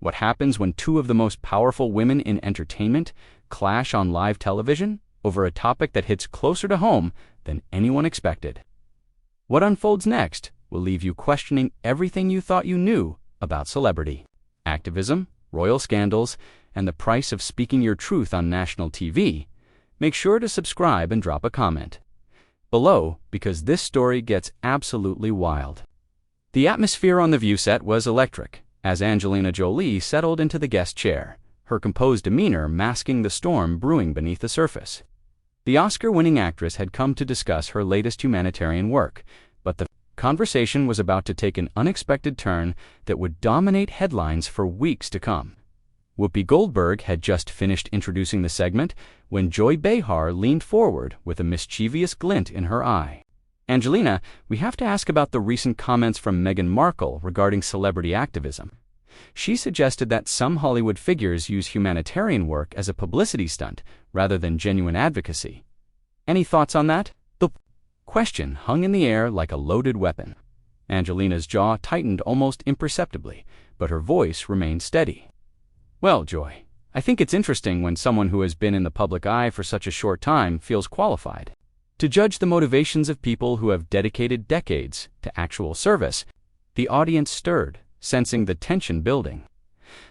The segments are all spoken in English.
What happens when two of the most powerful women in entertainment clash on live television over a topic that hits closer to home than anyone expected? What unfolds next will leave you questioning everything you thought you knew about celebrity, activism, royal scandals, and the price of speaking your truth on national TV. Make sure to subscribe and drop a comment below, because this story gets absolutely wild. The atmosphere on the View set was electric as Angelina Jolie settled into the guest chair, her composed demeanor masking the storm brewing beneath the surface. The Oscar-winning actress had come to discuss her latest humanitarian work, but the conversation was about to take an unexpected turn that would dominate headlines for weeks to come. Whoopi Goldberg had just finished introducing the segment when Joy Behar leaned forward with a mischievous glint in her eye. "Angelina, we have to ask about the recent comments from Meghan Markle regarding celebrity activism. She suggested that some Hollywood figures use humanitarian work as a publicity stunt rather than genuine advocacy. Any thoughts on that?" The question hung in the air like a loaded weapon. Angelina's jaw tightened almost imperceptibly, but her voice remained steady. "Well, Joy, I think it's interesting when someone who has been in the public eye for such a short time feels qualified to judge the motivations of people who have dedicated decades to actual service." The audience stirred, sensing the tension building.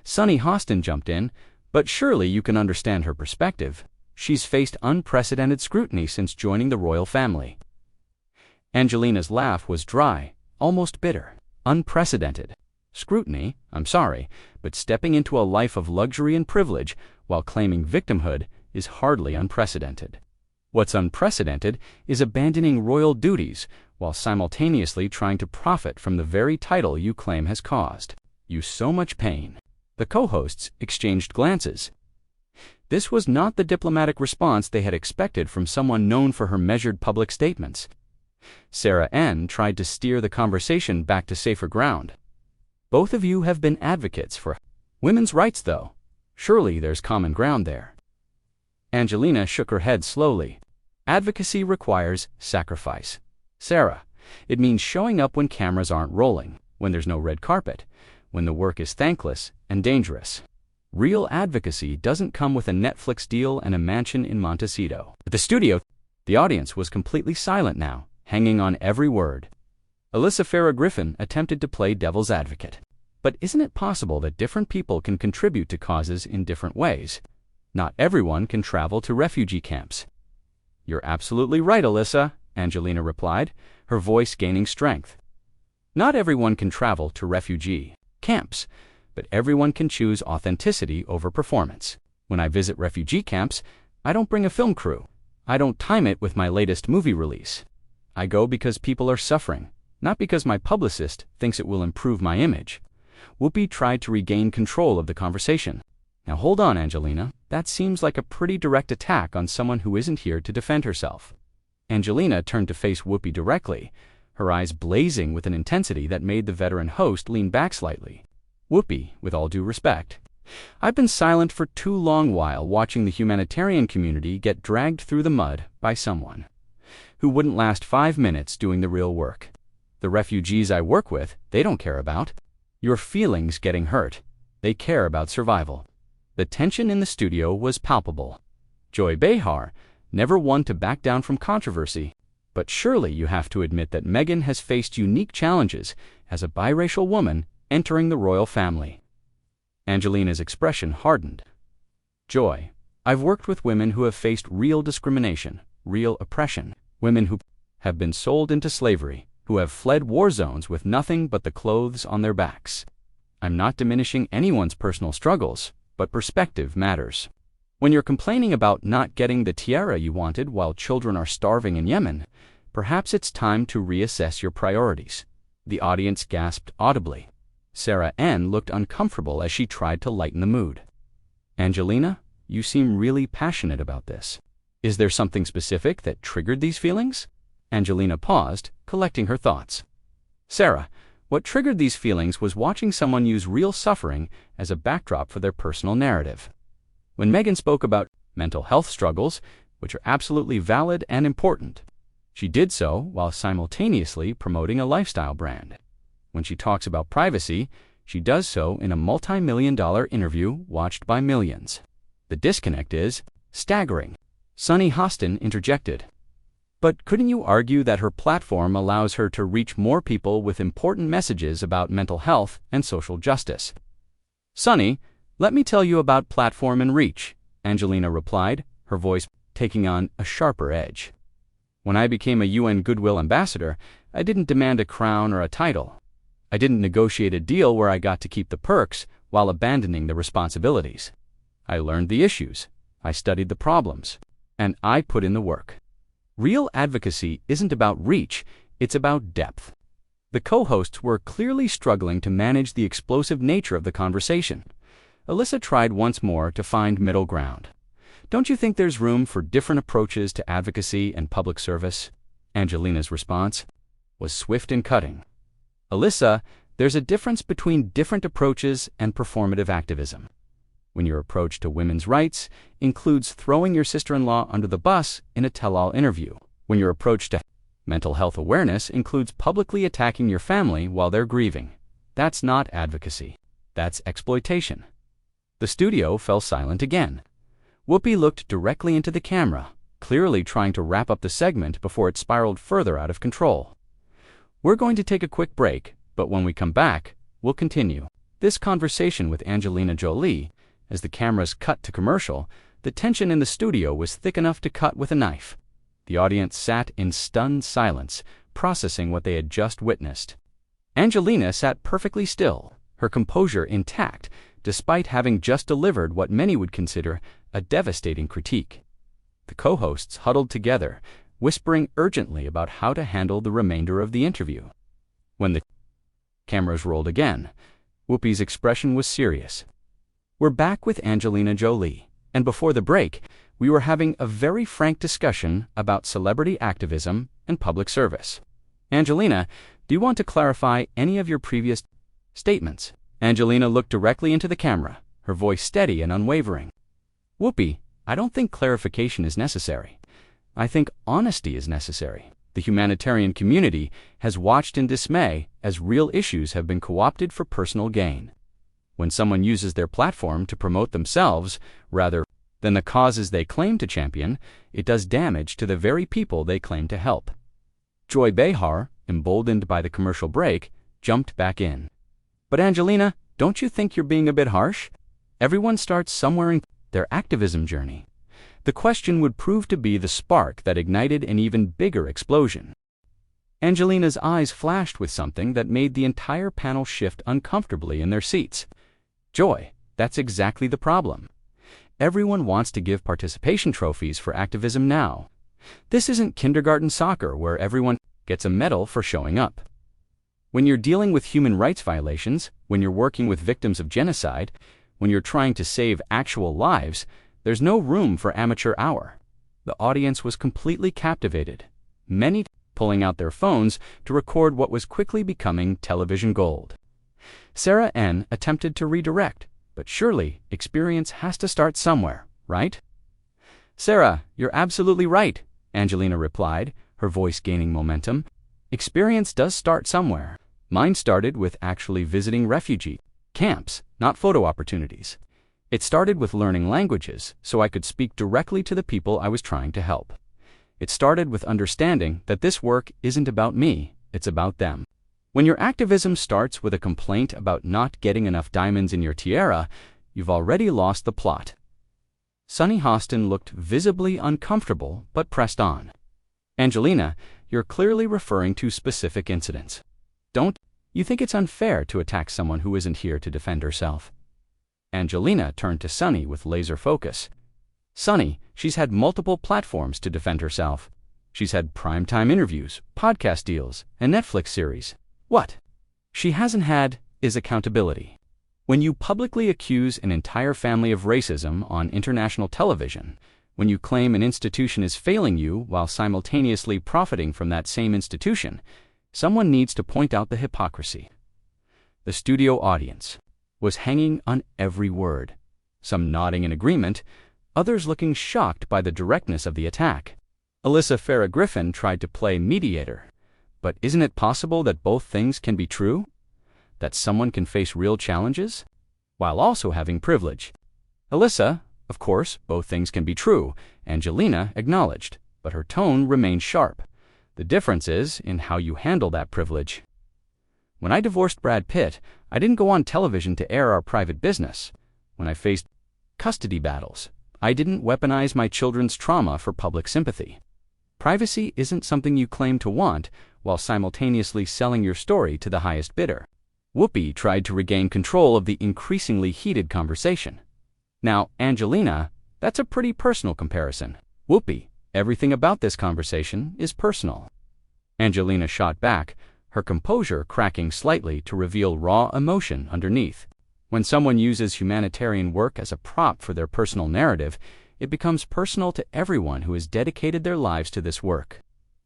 Sunny Hostin jumped in, "But surely you can understand her perspective. She's faced unprecedented scrutiny since joining the royal family." Angelina's laugh was dry, almost bitter. "Unprecedented scrutiny? I'm sorry, but stepping into a life of luxury and privilege while claiming victimhood is hardly unprecedented. What's unprecedented is abandoning royal duties while simultaneously trying to profit from the very title you claim has caused you so much pain." The co-hosts exchanged glances. This was not the diplomatic response they had expected from someone known for her measured public statements. Sarah N. tried to steer the conversation back to safer ground. "Both of you have been advocates for women's rights, though. Surely there's common ground there." Angelina shook her head slowly. "Advocacy requires sacrifice. Sarah, it means showing up when cameras aren't rolling, when there's no red carpet, when the work is thankless and dangerous. Real advocacy doesn't come with a Netflix deal and a mansion in Montecito." At the studio, the audience was completely silent now, hanging on every word. Alyssa Farah Griffin attempted to play devil's advocate. "But isn't it possible that different people can contribute to causes in different ways? Not everyone can travel to refugee camps." "You're absolutely right, Alyssa," Angelina replied, her voice gaining strength. "Not everyone can travel to refugee camps, but everyone can choose authenticity over performance. When I visit refugee camps, I don't bring a film crew. I don't time it with my latest movie release. I go because people are suffering, not because my publicist thinks it will improve my image." Whoopi tried to regain control of the conversation. "Now hold on, Angelina. That seems like a pretty direct attack on someone who isn't here to defend herself." Angelina turned to face Whoopi directly, her eyes blazing with an intensity that made the veteran host lean back slightly. "Whoopi, with all due respect, I've been silent for too long while watching the humanitarian community get dragged through the mud by someone who wouldn't last 5 minutes doing the real work. The refugees I work with, they don't care about your feelings getting hurt. They care about survival." The tension in the studio was palpable. Joy Behar, never one to back down from controversy, but surely you have to admit that Meghan has faced unique challenges as a biracial woman entering the royal family. Angelina's expression hardened. "Joy, I've worked with women who have faced real discrimination, real oppression, women who have been sold into slavery, who have fled war zones with nothing but the clothes on their backs. I'm not diminishing anyone's personal struggles, but perspective matters. When you're complaining about not getting the tiara you wanted while children are starving in Yemen, perhaps it's time to reassess your priorities." The audience gasped audibly. Sarah N. looked uncomfortable as she tried to lighten the mood. "Angelina, you seem really passionate about this. Is there something specific that triggered these feelings?" Angelina paused, collecting her thoughts. "Sarah, what triggered these feelings was watching someone use real suffering as a backdrop for their personal narrative. When Meghan spoke about mental health struggles, which are absolutely valid and important, she did so while simultaneously promoting a lifestyle brand. When she talks about privacy, She does so in a multi-million-dollar interview watched by millions. The disconnect is staggering. Sunny Hostin interjected. But couldn't you argue that her platform allows her to reach more people with important messages about mental health and social justice? Sunny, let me tell you about platform and reach, Angelina replied, her voice taking on a sharper edge. When I became a UN Goodwill Ambassador, I didn't demand a crown or a title. I didn't negotiate a deal where I got to keep the perks while abandoning the responsibilities. I learned the issues, I studied the problems, and I put in the work. Real advocacy isn't about reach, it's about depth. The co-hosts were clearly struggling to manage the explosive nature of the conversation. Alyssa tried once more to find middle ground. Don't you think there's room for different approaches to advocacy and public service? Angelina's response was swift and cutting. Alyssa, there's a difference between different approaches and performative activism. When your approach to women's rights includes throwing your sister-in-law under the bus in a tell-all interview. When your approach to mental health awareness includes publicly attacking your family while they're grieving. That's not advocacy. That's exploitation. The studio fell silent again. Whoopi looked directly into the camera, clearly trying to wrap up the segment before it spiraled further out of control. We're going to take a quick break, but when we come back, we'll continue this conversation with Angelina Jolie. As the cameras cut to commercial, the tension in the studio was thick enough to cut with a knife. The audience sat in stunned silence, processing what they had just witnessed. Angelina sat perfectly still, her composure intact, despite having just delivered what many would consider a devastating critique. The co-hosts huddled together, whispering urgently about how to handle the remainder of the interview. When the cameras rolled again, Whoopi's expression was serious. We're back with Angelina Jolie, and before the break, we were having a very frank discussion about celebrity activism and public service. Angelina, do you want to clarify any of your previous statements? Angelina looked directly into the camera, her voice steady and unwavering. Whoopi, I don't think clarification is necessary. I think honesty is necessary. The humanitarian community has watched in dismay as real issues have been co-opted for personal gain. When someone uses their platform to promote themselves rather than the causes they claim to champion, it does damage to the very people they claim to help. Joy Behar, emboldened by the commercial break, jumped back in. But Angelina, don't you think you're being a bit harsh? Everyone starts somewhere in their activism journey. The question would prove to be the spark that ignited an even bigger explosion. Angelina's eyes flashed with something that made the entire panel shift uncomfortably in their seats. Joy, that's exactly the problem. Everyone wants to give participation trophies for activism now. This isn't kindergarten soccer where everyone gets a medal for showing up. When you're dealing with human rights violations, when you're working with victims of genocide, when you're trying to save actual lives, there's no room for amateur hour. The audience was completely captivated, many pulling out their phones to record what was quickly becoming television gold. Sarah N. attempted to redirect, but surely experience has to start somewhere, right? Sarah, you're absolutely right, Angelina replied, her voice gaining momentum. Experience does start somewhere. Mine started with actually visiting refugee camps, not photo opportunities. It started with learning languages so I could speak directly to the people I was trying to help. It started with understanding that this work isn't about me, it's about them. When your activism starts with a complaint about not getting enough diamonds in your tiara, you've already lost the plot. Sunny Hostin looked visibly uncomfortable but pressed on. Angelina, you're clearly referring to specific incidents. Don't you think it's unfair to attack someone who isn't here to defend herself? Angelina turned to Sunny with laser focus. Sunny, she's had multiple platforms to defend herself. She's had primetime interviews, podcast deals, and Netflix series. What she hasn't had is accountability. When you publicly accuse an entire family of racism on international television, when you claim an institution is failing you while simultaneously profiting from that same institution, someone needs to point out the hypocrisy. The studio audience was hanging on every word, some nodding in agreement, others looking shocked by the directness of the attack. Alyssa Farah Griffin tried to play mediator. But isn't it possible that both things can be true? that someone can face real challenges while also having privilege? Alyssa, of course, both things can be true, Angelina acknowledged, but her tone remained sharp. The difference is in how you handle that privilege. When I divorced Brad Pitt, I didn't go on television to air our private business. When I faced custody battles, I didn't weaponize my children's trauma for public sympathy. Privacy isn't something you claim to want while simultaneously selling your story to the highest bidder. Whoopi tried to regain control of the increasingly heated conversation. Now, Angelina, that's a pretty personal comparison. Whoopi, everything about this conversation is personal. Angelina shot back, her composure cracking slightly to reveal raw emotion underneath. When someone uses humanitarian work as a prop for their personal narrative, it becomes personal to everyone who has dedicated their lives to this work.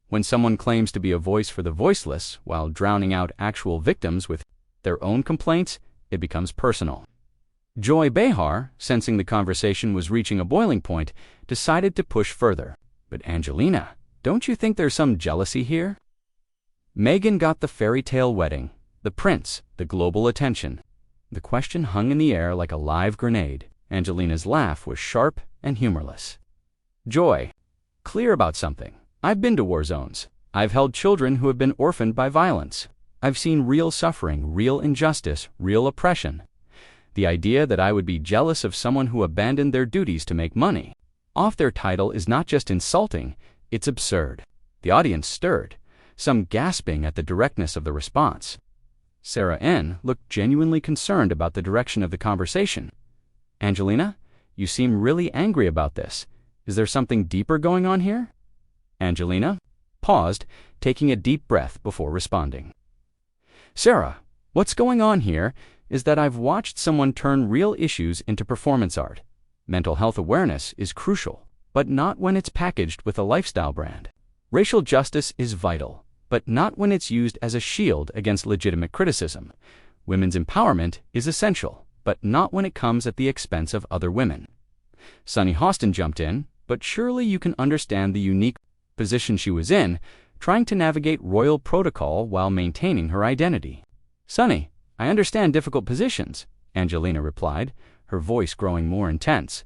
When someone claims to be a voice for the voiceless while drowning out actual victims with their own complaints, it becomes personal. Joy Behar, sensing the conversation was reaching a boiling point, decided to push further. But Angelina, don't you think there's some jealousy here? Meghan got the fairy tale wedding, the prince, the global attention. The question hung in the air like a live grenade. Angelina's laugh was sharp and humorless. Joy, clear about something. I've been to war zones. I've held children who have been orphaned by violence. I've seen real suffering, real injustice, real oppression. The idea that I would be jealous of someone who abandoned their duties to make money off their title is not just insulting, it's absurd. The audience stirred, some gasping at the directness of the response. Sarah N. looked genuinely concerned about the direction of the conversation. Angelina, you seem really angry about this. Is there something deeper going on here? Angelina paused, taking a deep breath before responding. Sarah, what's going on here is that I've watched someone turn real issues into performance art. Mental health awareness is crucial, but not when it's packaged with a lifestyle brand. Racial justice is vital, but not when it's used as a shield against legitimate criticism. Women's empowerment is essential, but not when it comes at the expense of other women. Sunny Hostin jumped in, but surely you can understand the unique position she was in, trying to navigate royal protocol while maintaining her identity. Sunny, I understand difficult positions, Angelina replied, her voice growing more intense.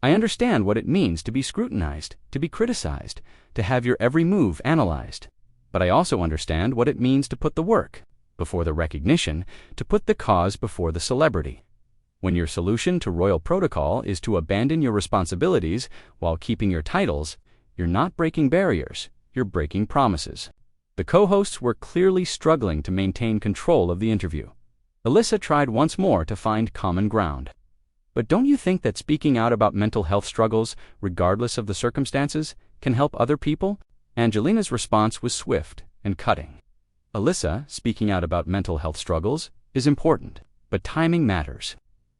I understand what it means to be scrutinized, to be criticized, to have your every move analyzed. But I also understand what it means to put the work before the recognition, to put the cause before the celebrity. When your solution to royal protocol is to abandon your responsibilities while keeping your titles, you're not breaking barriers, you're breaking promises. The co-hosts were clearly struggling to maintain control of the interview. Alyssa tried once more to find common ground. But don't you think that speaking out about mental health struggles, regardless of the circumstances, can help other people? Angelina's response was swift and cutting. Alyssa, speaking out about mental health struggles, is important, but timing matters.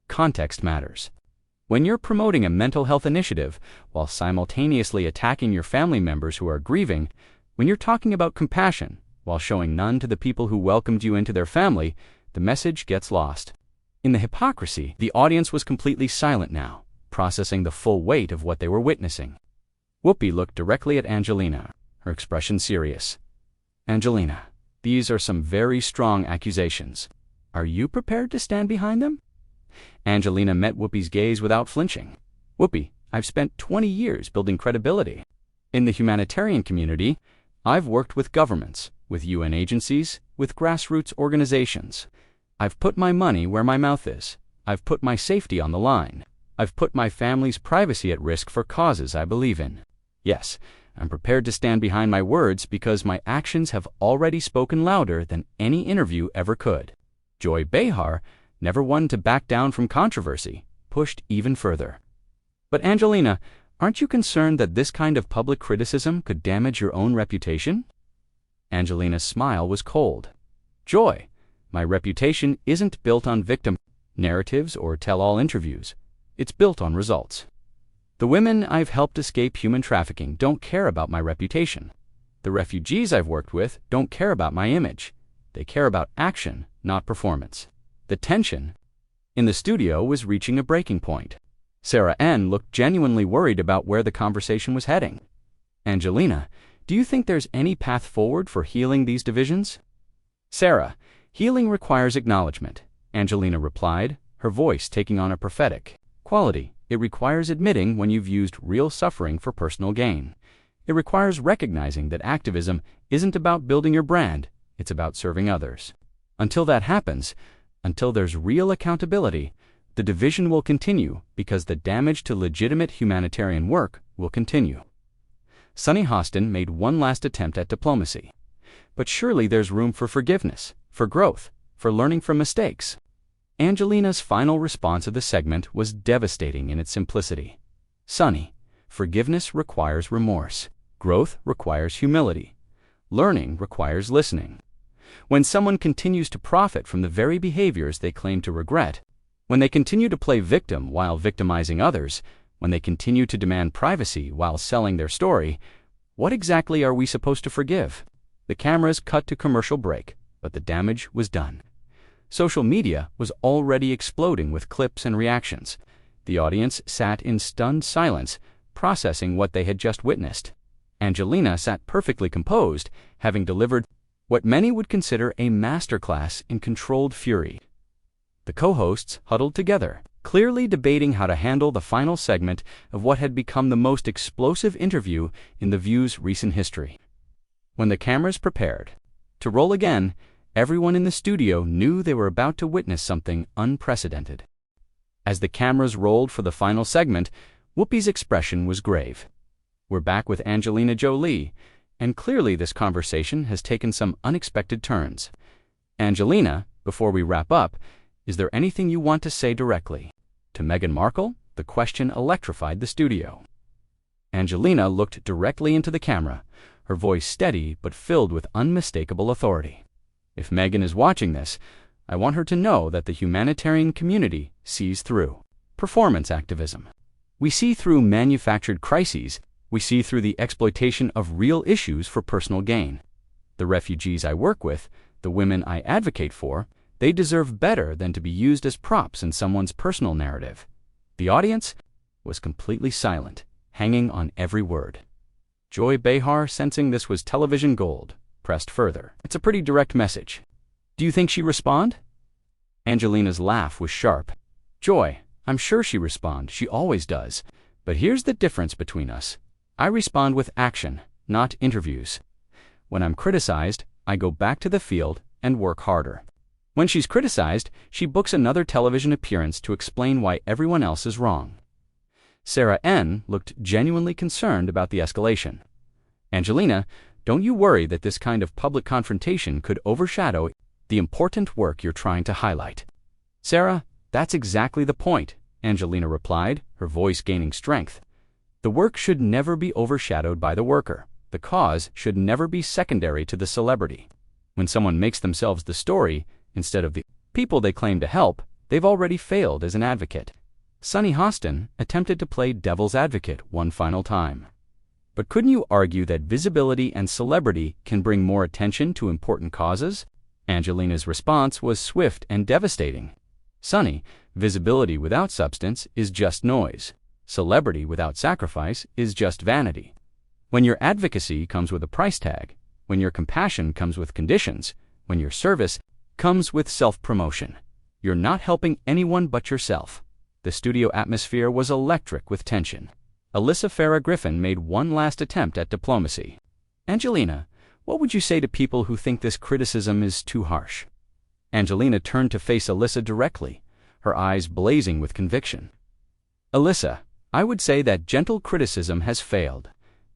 Context matters. When you're promoting a mental health initiative while simultaneously attacking your family members who are grieving, when you're talking about compassion while showing none to the people who welcomed you into their family, the message gets lost. In the hypocrisy, the audience was completely silent now, processing the full weight of what they were witnessing. Whoopi looked directly at Angelina, her expression serious. Angelina, these are some very strong accusations. Are you prepared to stand behind them? Angelina met Whoopi's gaze without flinching. Whoopi, I've spent 20 years building credibility. In the humanitarian community, I've worked with governments, with UN agencies, with grassroots organizations. I've put my money where my mouth is. I've put my safety on the line. I've put my family's privacy at risk for causes I believe in. Yes, I'm prepared to stand behind my words because my actions have already spoken louder than any interview ever could. Joy Behar, never one to back down from controversy, pushed even further. But Angelina, aren't you concerned that this kind of public criticism could damage your own reputation? Angelina's smile was cold. Joy, my reputation isn't built on victim narratives or tell-all interviews. It's built on results. The women I've helped escape human trafficking don't care about my reputation. The refugees I've worked with don't care about my image. They care about action, not performance. The tension in the studio was reaching a breaking point. Sarah N. looked genuinely worried about where the conversation was heading. Angelina, do you think there's any path forward for healing these divisions? Sarah, Healing requires acknowledgement, Angelina replied, her voice taking on a prophetic quality. It requires admitting when you've used real suffering for personal gain. It requires recognizing that activism isn't about building your brand, it's about serving others. Until that happens, until there's real accountability, the division will continue because the damage to legitimate humanitarian work will continue. Sunny Hostin made one last attempt at diplomacy. But surely there's room for forgiveness, for growth, for learning from mistakes. Angelina's final response of the segment was devastating in its simplicity. Sunny, forgiveness requires remorse. Growth requires humility. Learning requires listening. When someone continues to profit from the very behaviors they claim to regret, when they continue to play victim while victimizing others, when they continue to demand privacy while selling their story, what exactly are we supposed to forgive? The cameras cut to commercial break, but the damage was done. Social media was already exploding with clips and reactions. The audience sat in stunned silence, processing what they had just witnessed. Angelina sat perfectly composed, having delivered what many would consider a masterclass in controlled fury. The co-hosts huddled together, clearly debating how to handle the final segment of what had become the most explosive interview in The View's recent history. When the cameras prepared to roll again, everyone in the studio knew they were about to witness something unprecedented. As the cameras rolled for the final segment, Whoopi's expression was grave. We're back with Angelina Jolie, and clearly this conversation has taken some unexpected turns. Angelina, before we wrap up, is there anything you want to say directly to Meghan Markle? The question electrified the studio. Angelina looked directly into the camera, her voice steady but filled with unmistakable authority. If Meghan is watching this, I want her to know that the humanitarian community sees through performance activism. We see through manufactured crises. We see through the exploitation of real issues for personal gain. The refugees I work with, the women I advocate for, they deserve better than to be used as props in someone's personal narrative. The audience was completely silent, hanging on every word. Joy Behar, sensing this was television gold, pressed further. It's a pretty direct message. Do you think she'd respond? Angelina's laugh was sharp. Joy, I'm sure she'd respond. She always does. But here's the difference between us. I respond with action, not interviews. When I'm criticized, I go back to the field and work harder. When she's criticized, she books another television appearance to explain why everyone else is wrong. Sarah N. looked genuinely concerned about the escalation. Angelina, don't you worry that this kind of public confrontation could overshadow the important work you're trying to highlight? Sarah, that's exactly the point, Angelina replied, her voice gaining strength. The work should never be overshadowed by the worker. The cause should never be secondary to the celebrity. When someone makes themselves the story, instead of the people they claim to help, they've already failed as an advocate. Sunny Hostin attempted to play devil's advocate one final time. But couldn't you argue that visibility and celebrity can bring more attention to important causes? Angelina's response was swift and devastating. Sunny, visibility without substance is just noise. Celebrity without sacrifice is just vanity. When your advocacy comes with a price tag, when your compassion comes with conditions, when your service comes with self-promotion, you're not helping anyone but yourself. The studio atmosphere was electric with tension. Alyssa Farah Griffin made one last attempt at diplomacy. Angelina, what would you say to people who think this criticism is too harsh? Angelina turned to face Alyssa directly, her eyes blazing with conviction. Alyssa, I would say that gentle criticism has failed.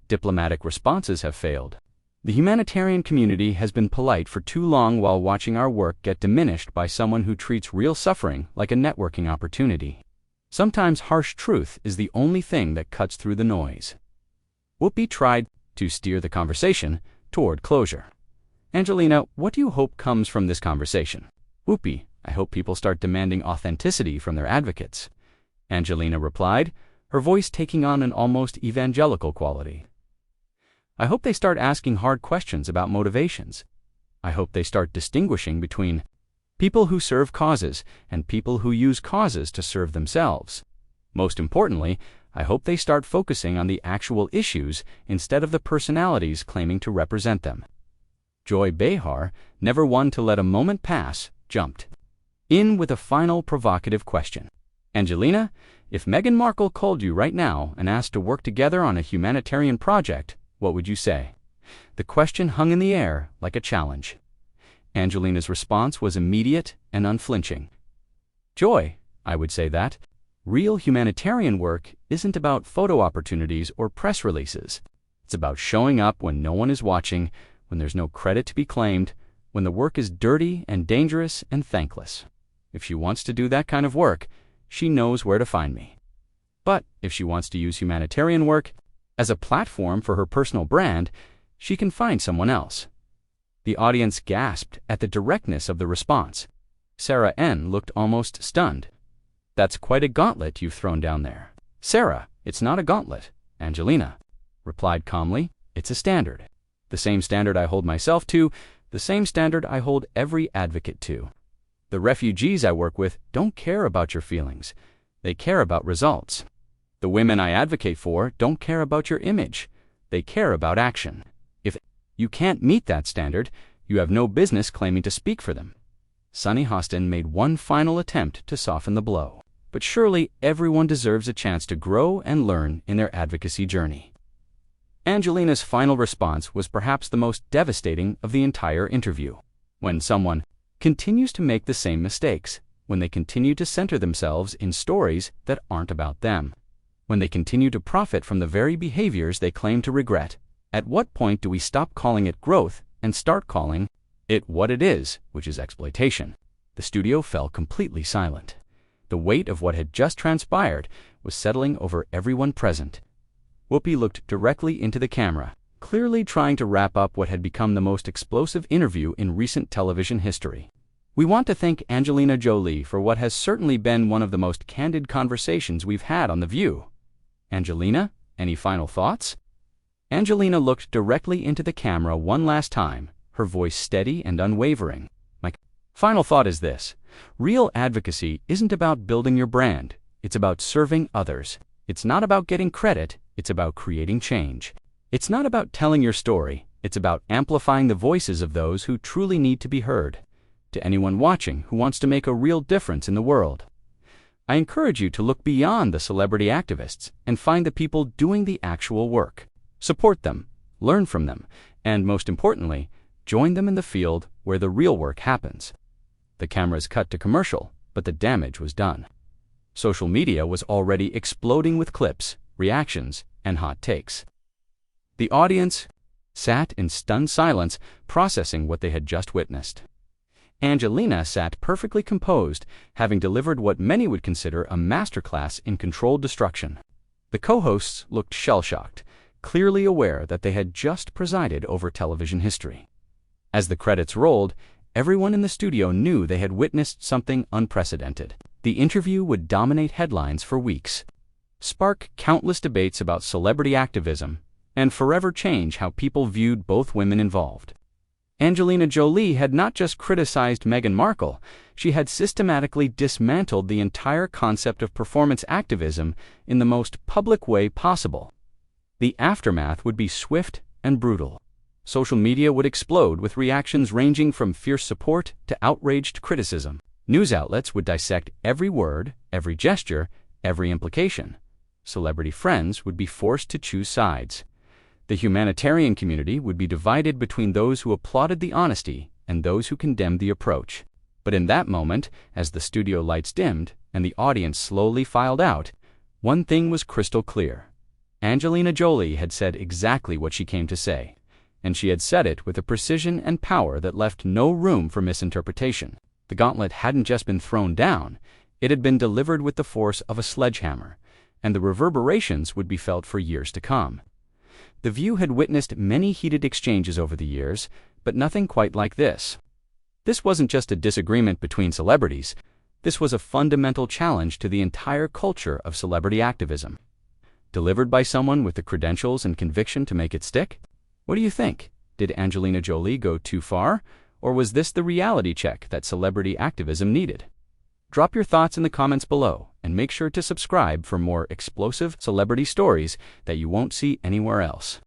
Diplomatic responses have failed. The humanitarian community has been polite for too long while watching our work get diminished by someone who treats real suffering like a networking opportunity. Sometimes harsh truth is the only thing that cuts through the noise. Whoopi tried to steer the conversation toward closure. Angelina, what do you hope comes from this conversation? Whoopi, I hope people start demanding authenticity from their advocates. Angelina replied, her voice taking on an almost evangelical quality. I hope they start asking hard questions about motivations. I hope they start distinguishing between people who serve causes and people who use causes to serve themselves. Most importantly, I hope they start focusing on the actual issues instead of the personalities claiming to represent them. Joy Behar, never one to let a moment pass, jumped in with a final provocative question. Angelina, if Meghan Markle called you right now and asked to work together on a humanitarian project, what would you say? The question hung in the air like a challenge. Angelina's response was immediate and unflinching. Joy, I would say that real humanitarian work isn't about photo opportunities or press releases. It's about showing up when no one is watching, when there's no credit to be claimed, when the work is dirty and dangerous and thankless. If she wants to do that kind of work, she knows where to find me. But if she wants to use humanitarian work as a platform for her personal brand, she can find someone else. The audience gasped at the directness of the response. Sarah N. looked almost stunned. That's quite a gauntlet you've thrown down there. Sarah, it's not a gauntlet. Angelina replied calmly, it's a standard. The same standard I hold myself to, the same standard I hold every advocate to. The refugees I work with don't care about your feelings. They care about results. The women I advocate for don't care about your image. They care about action. If you can't meet that standard, you have no business claiming to speak for them. Sunny Hostin made one final attempt to soften the blow. But surely everyone deserves a chance to grow and learn in their advocacy journey. Angelina's final response was perhaps the most devastating of the entire interview. When someone continues to make the same mistakes, when they continue to center themselves in stories that aren't about them, when they continue to profit from the very behaviors they claim to regret, at what point do we stop calling it growth and start calling it what it is, which is exploitation? The studio fell completely silent. The weight of what had just transpired was settling over everyone present. Whoopi looked directly into the camera, clearly trying to wrap up what had become the most explosive interview in recent television history. We want to thank Angelina Jolie for what has certainly been one of the most candid conversations we've had on The View. Angelina, any final thoughts? Angelina looked directly into the camera one last time, her voice steady and unwavering. My final thought is this. Real advocacy isn't about building your brand. It's about serving others. It's not about getting credit. It's about creating change. It's not about telling your story. It's about amplifying the voices of those who truly need to be heard. To anyone watching who wants to make a real difference in the world, I encourage you to look beyond the celebrity activists and find the people doing the actual work. Support them, learn from them, and most importantly, join them in the field where the real work happens. The cameras cut to commercial, but the damage was done. Social media was already exploding with clips, reactions, and hot takes. The audience sat in stunned silence, processing what they had just witnessed. Angelina sat perfectly composed, having delivered what many would consider a masterclass in controlled destruction. The co-hosts looked shell-shocked, clearly aware that they had just presided over television history. As the credits rolled, everyone in the studio knew they had witnessed something unprecedented. The interview would dominate headlines for weeks, spark countless debates about celebrity activism, and forever change how people viewed both women involved. Angelina Jolie had not just criticized Meghan Markle, she had systematically dismantled the entire concept of performance activism in the most public way possible. The aftermath would be swift and brutal. Social media would explode with reactions ranging from fierce support to outraged criticism. News outlets would dissect every word, every gesture, every implication. Celebrity friends would be forced to choose sides. The humanitarian community would be divided between those who applauded the honesty and those who condemned the approach. But in that moment, as the studio lights dimmed and the audience slowly filed out, one thing was crystal clear. Angelina Jolie had said exactly what she came to say, and she had said it with a precision and power that left no room for misinterpretation. The gauntlet hadn't just been thrown down, it had been delivered with the force of a sledgehammer, and the reverberations would be felt for years to come. The View had witnessed many heated exchanges over the years, but nothing quite like this. This wasn't just a disagreement between celebrities. This was a fundamental challenge to the entire culture of celebrity activism. Delivered by someone with the credentials and conviction to make it stick? What do you think? Did Angelina Jolie go too far? Or was this the reality check that celebrity activism needed? Drop your thoughts in the comments below, and make sure to subscribe for more explosive celebrity stories that you won't see anywhere else.